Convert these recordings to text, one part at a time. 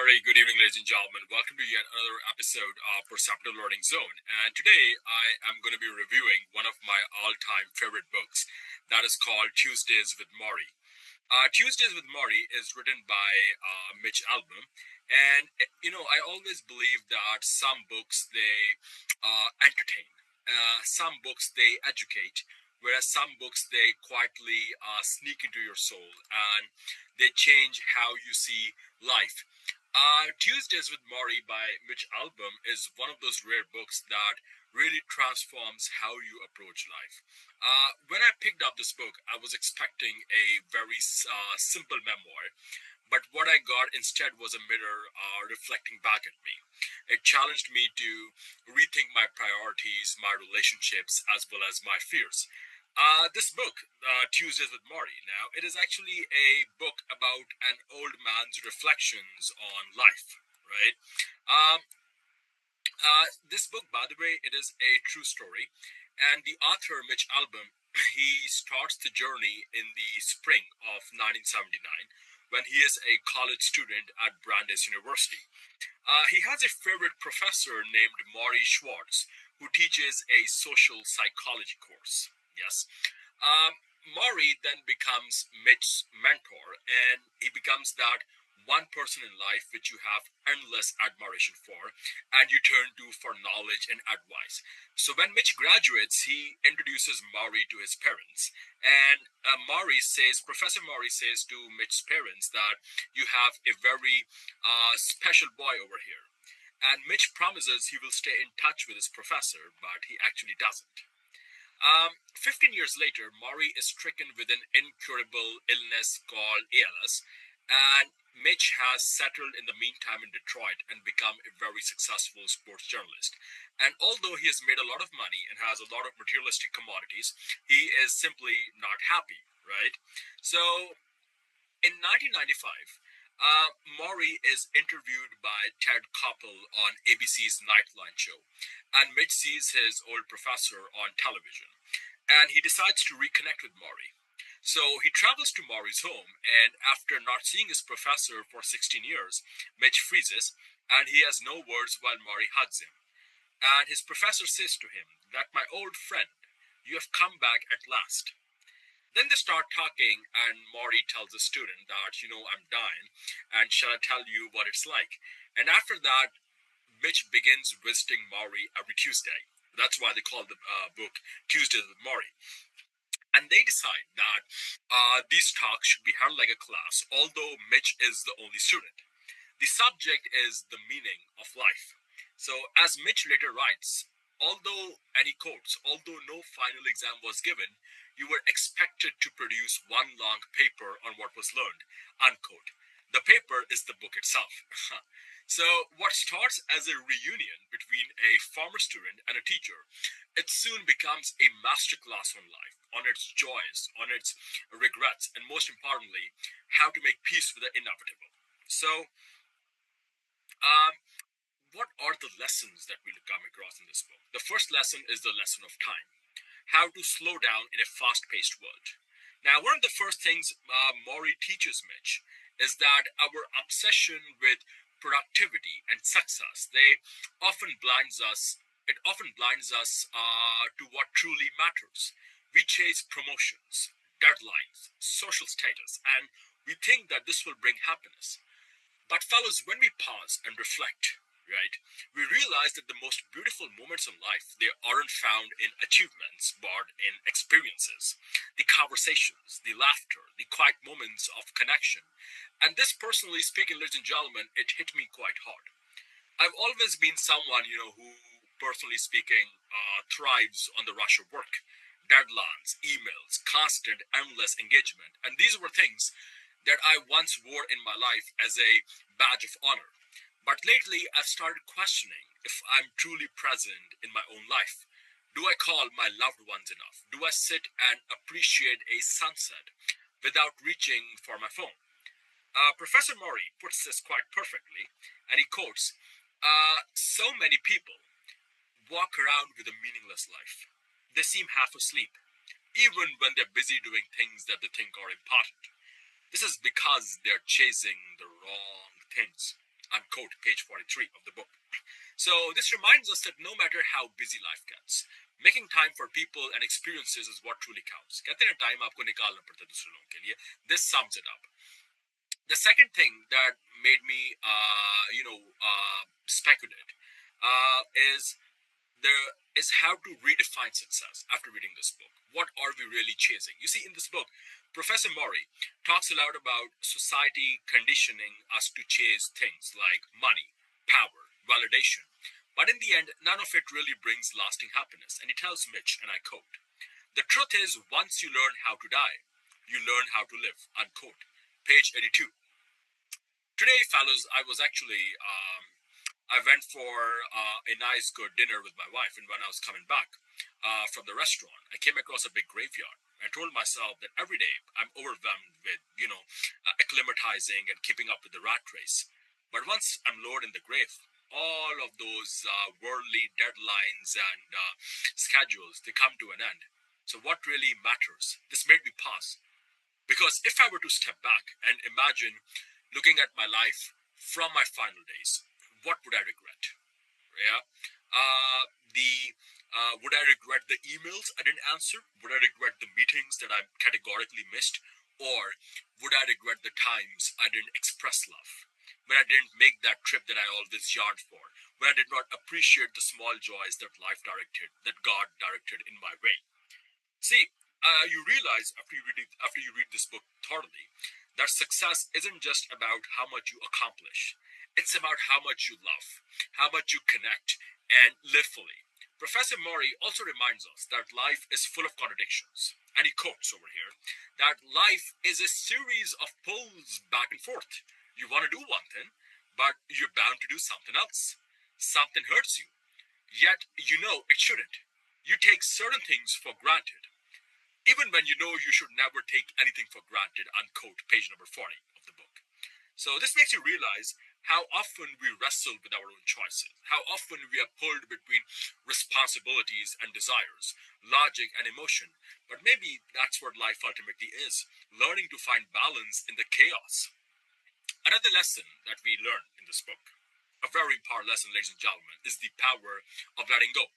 Very good evening, ladies and gentlemen. Welcome to yet another episode of Perceptive Learning Zone. And today I am going to be reviewing one of my all-time favorite books that is called Tuesdays with Morrie. Tuesdays with Morrie is written by Mitch Albom. And, I always believe that some books, they entertain. Some books, they educate. Whereas some books, they quietly sneak into your soul and they change how you see life. Tuesdays with Morrie by Mitch Albom is one of those rare books that really transforms how you approach life. When I picked up this book, I was expecting a very simple memoir, but what I got instead was a mirror reflecting back at me. It challenged me to rethink my priorities, my relationships, as well as my fears. This book, Tuesdays with Morrie, now, it is actually a book about an old man's reflections on life, right? Um, this book, by the way, it is a true story. And the author, Mitch Albom, he starts the journey in the spring of 1979 when he is a college student at Brandeis University. He has a favorite professor named Morrie Schwartz, who teaches a social psychology course. Yes. Morrie then becomes Mitch's mentor, and he becomes that one person in life which you have endless admiration for, and you turn to for knowledge and advice. So when Mitch graduates, he introduces Morrie to his parents, and Professor Morrie says to Mitch's parents that you have a very special boy over here. And Mitch promises he will stay in touch with his professor, but he actually doesn't. 15 years later, Morrie is stricken with an incurable illness called ALS, and Mitch has settled in the meantime in Detroit and become a very successful sports journalist. And although he has made a lot of money and has a lot of materialistic commodities, he is simply not happy, right? So in 1995, Morrie is interviewed by Ted Koppel on ABC's Nightline show, and Mitch sees his old professor on television, and he decides to reconnect with Morrie. So he travels to Morrie's home, and after not seeing his professor for 16 years, Mitch freezes, and he has no words while Morrie hugs him. And his professor says to him that, "My old friend, you have come back at last." Then they start talking, and Morrie tells the student that, I'm dying, and shall I tell you what it's like? And after that, Mitch begins visiting Morrie every Tuesday. That's why they call the book Tuesdays with Morrie. And they decide that these talks should be held like a class, although Mitch is the only student. The subject is the meaning of life. So, as Mitch later writes, and he quotes, although no final exam was given, you were expected to produce one long paper on what was learned, unquote. The paper is the book itself. So, what starts as a reunion between a former student and a teacher, it soon becomes a masterclass on life, on its joys, on its regrets, and most importantly, how to make peace with the inevitable. So, um, what are the lessons that we come across in this book? The first lesson is the lesson of time, how to slow down in a fast-paced world. Now, one of the first things Morrie teaches Mitch is that our obsession with productivity and success, it often blinds us to what truly matters. We chase promotions, deadlines, social status, and we think that this will bring happiness. But fellows, when we pause and reflect, right, we realize that the most beautiful moments in life, they aren't found in achievements, but in experiences, the conversations, the laughter, the quiet moments of connection. And this, personally speaking, ladies and gentlemen, it hit me quite hard. I've always been someone, who, personally speaking, thrives on the rush of work, deadlines, emails, constant, endless engagement. And these were things that I once wore in my life as a badge of honor. But lately, I've started questioning if I'm truly present in my own life. Do I call my loved ones enough? Do I sit and appreciate a sunset without reaching for my phone? Professor Morrie puts this quite perfectly, and he quotes, so many people walk around with a meaningless life. They seem half asleep, even when they're busy doing things that they think are important. This is because they're chasing the wrong things. unquote, page 43 of the book. So this reminds us that no matter how busy life gets, making time for people and experiences is what truly counts. कहते हैं time आपको निकालना पड़ता है दूसरे लोगों के लिए. This sums it up. The second thing that made me, speculate is how to redefine success after reading this book. What are we really chasing? You see, in this book, Professor Morrie talks a lot about society conditioning us to chase things like money, power, validation. But in the end, none of it really brings lasting happiness. And he tells Mitch, and I quote, "The truth is, once you learn how to die, you learn how to live," unquote. Page 82. Today, fellows, I went for a nice, good dinner with my wife, and when I was coming back from the restaurant, I came across a big graveyard. I told myself that every day I'm overwhelmed with, acclimatizing and keeping up with the rat race. But once I'm lowered in the grave, all of those worldly deadlines and schedules, they come to an end. So what really matters? This made me pause. Because if I were to step back and imagine looking at my life from my final days, what would I regret? Yeah. The Would I regret the emails I didn't answer? Would I regret the meetings that I categorically missed? Or would I regret the times I didn't express love? When I didn't make that trip that I always yearned for? When I did not appreciate the small joys that life directed, that God directed in my way? See, you realize after you read this book thoroughly that success isn't just about how much you accomplish. It's about how much you love, how much you connect, and live fully. Professor Morrie also reminds us that life is full of contradictions. And he quotes over here that life is a series of pulls back and forth. You want to do one thing, but you're bound to do something else. Something hurts you, yet you know it shouldn't. You take certain things for granted, even when you know you should never take anything for granted, unquote, page number 40 of the book. So this makes you realize how often we wrestle with our own choices, how often we are pulled between responsibilities and desires, logic and emotion. But maybe that's what life ultimately is, learning to find balance in the chaos. Another lesson that we learn in this book, a very important lesson, ladies and gentlemen, is the power of letting go.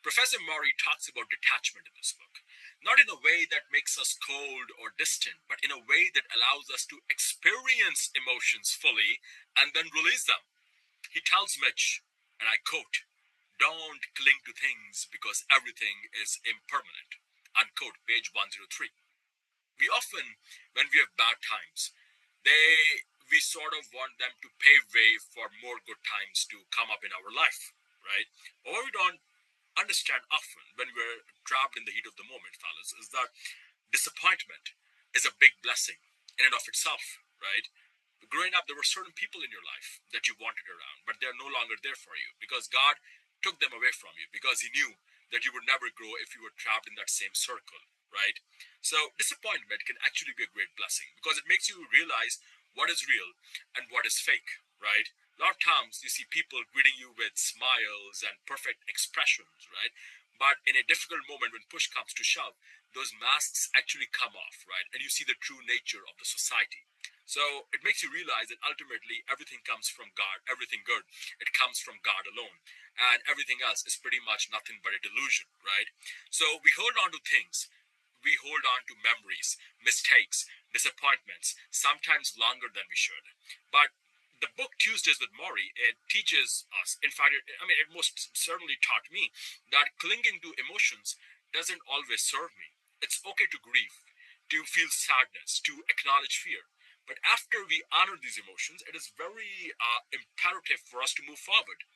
Professor Morrie talks about detachment in this book, not in a way that makes us cold or distant, but in a way that allows us to experience emotions fully and then release them. He tells Mitch, and I quote, "Don't cling to things because everything is impermanent," unquote, page 103. We often, when we have bad times, we sort of want them to pave way for more good times to come up in our life, right? But what we don't understand often when we're trapped in the heat of the moment, fellas, is that disappointment is a big blessing in and of itself, right? Growing up, there were certain people in your life that you wanted around, but they're no longer there for you because God took them away from you because He knew that you would never grow if you were trapped in that same circle, right? So, disappointment can actually be a great blessing because it makes you realize what is real and what is fake, right? A lot of times you see people greeting you with smiles and perfect expressions, right? But in a difficult moment when push comes to shove, those masks actually come off, right? And you see the true nature of the society. So it makes you realize that ultimately everything comes from God, everything good, it comes from God alone. And everything else is pretty much nothing but a delusion, right? So we hold on to things. We hold on to memories, mistakes, disappointments, sometimes longer than we should. But the book Tuesdays with Morrie, it teaches us, in fact, it most certainly taught me that clinging to emotions doesn't always serve me. It's okay to grieve, to feel sadness, to acknowledge fear. But after we honor these emotions, it is very imperative for us to move forward.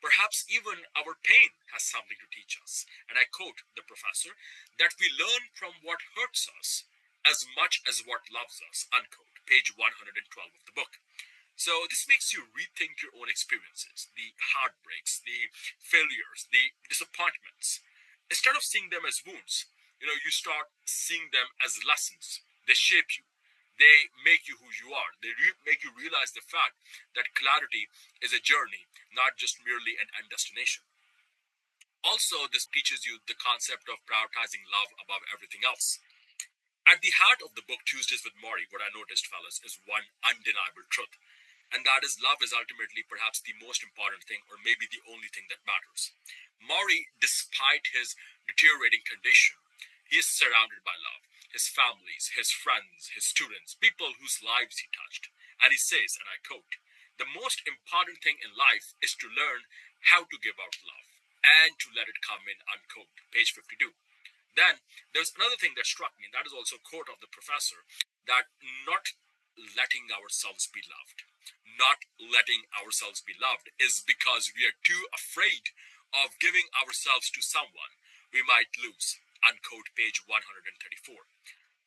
Perhaps even our pain has something to teach us. And I quote the professor that we learn from what hurts us as much as what loves us, unquote, page 112 of the book. So this makes you rethink your own experiences, the heartbreaks, the failures, the disappointments. Instead of seeing them as wounds, you start seeing them as lessons. They shape you. They make you who you are. They make you realize the fact that clarity is a journey, not just merely an end destination. Also, this teaches you the concept of prioritizing love above everything else. At the heart of the book Tuesdays with Morrie, what I noticed, fellas, is one undeniable truth. and that is love is ultimately perhaps the most important thing, or maybe the only thing that matters. Morrie, despite his deteriorating condition, he is surrounded by love. His families, his friends, his students, people whose lives he touched. And he says, and I quote, "The most important thing in life is to learn how to give out love and to let it come in," unquote. Page 52. Then there's another thing that struck me, and that is also a quote of the professor, that not letting ourselves be loved, not letting ourselves be loved is because we are too afraid of giving ourselves to someone we might lose, unquote. Page 134.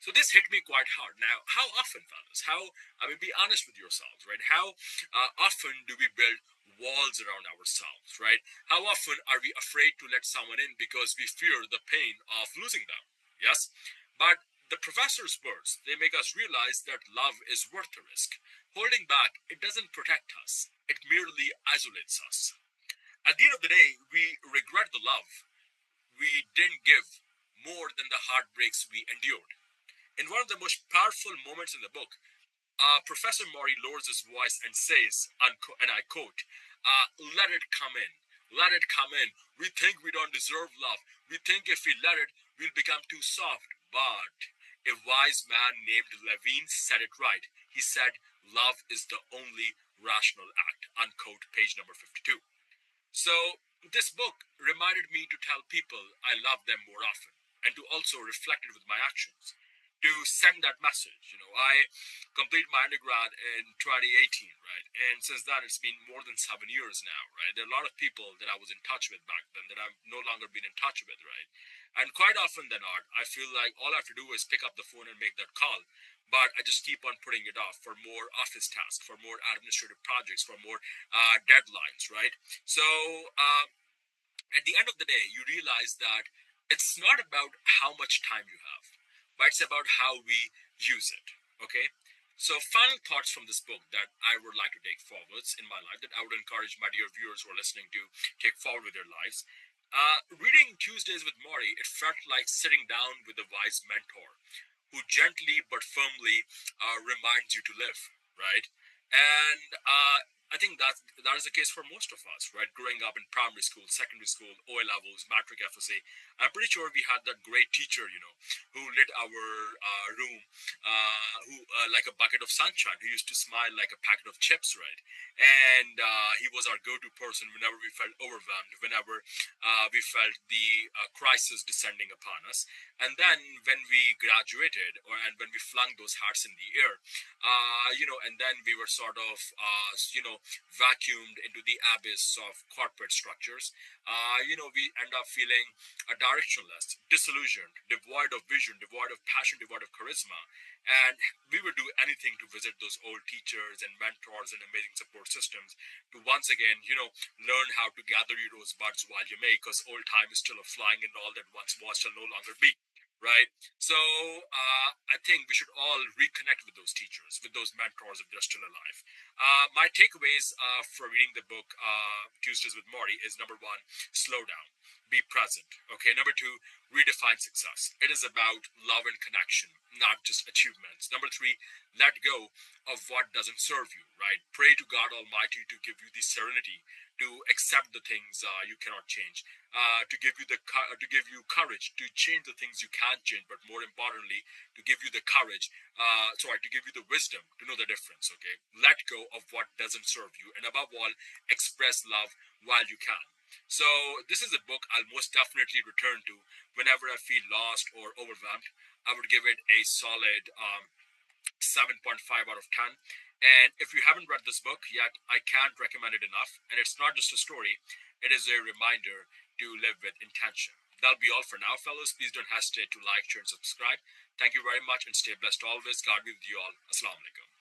So this hit me quite hard. Now, how often, fellas, I mean, be honest with yourselves, right? How often do we build walls around ourselves, right? How often are we afraid to let someone in because we fear the pain of losing them? Yes? But the professor's words, they make us realize that love is worth the risk. Holding back, it doesn't protect us. It merely isolates us. At the end of the day, we regret the love we didn't give more than the heartbreaks we endured. In one of the most powerful moments in the book, Professor Morrie lowers his voice and says, and I quote, "Let it come in. Let it come in. We think we don't deserve love. We think if we let it, we'll become too soft. But a wise man named Levine said it right. He said, love is the only rational act," unquote. Page number 52. So this book reminded me to tell people I love them more often, and to also reflect it with my actions, to send that message. I completed my undergrad in 2018, right? And since then, it's been more than 7 years now, right? There are a lot of people that I was in touch with back then that I've no longer been in touch with, right? And quite often then, Art, I feel like all I have to do is pick up the phone and make that call. But I just keep on putting it off for more office tasks, for more administrative projects, for more deadlines, right? So at the end of the day, you realize that it's not about how much time you have, but it's about how we use it. Okay? So, final thoughts from this book that I would like to take forwards in my life, that I would encourage my dear viewers who are listening to take forward with their lives. Reading Tuesdays with Morrie, it felt like sitting down with a wise mentor who gently but firmly reminds you to live, right? And I think that is the case for most of us, right? Growing up in primary school, secondary school, OA levels, matric FSA, I'm pretty sure we had that great teacher, who lit our room, who like a bucket of sunshine, who used to smile like a packet of chips, right? And he was our go-to person whenever we felt overwhelmed, whenever we felt the crisis descending upon us. And then when we graduated, and when we flung those hats in the air, and then we were sort of, vacuumed into the abyss of corporate structures. We end up feeling directionless, disillusioned, devoid of vision, devoid of passion, devoid of charisma. And we would do anything to visit those old teachers and mentors and amazing support systems to once again, learn how to gather your rosebuds while you may, because old time is still a flying, and all that once was shall no longer be. Right. So I think we should all reconnect with those teachers, with those mentors if they're still alive. My takeaways for reading the book Tuesdays with Morrie is: number one, slow down, be present. Okay. Number two, redefine success. It is about love and connection, not just achievements. Number three, let go of what doesn't serve you. Right. Pray to God Almighty to give you the serenity to accept the things you cannot change, to give you courage to change the things you can change, but more importantly, to give you the courage, to give you the wisdom to know the difference. Okay, let go of what doesn't serve you, and above all, express love while you can. So this is a book I'll most definitely return to whenever I feel lost or overwhelmed. I would give it a solid 7.5 out of 10. And if you haven't read this book yet, I can't recommend it enough. And it's not just a story, it is a reminder to live with intention. That'll be all for now, fellows. Please don't hesitate to like, share, and subscribe. Thank you very much, and stay blessed always. God be with you all. Assalamu alaikum.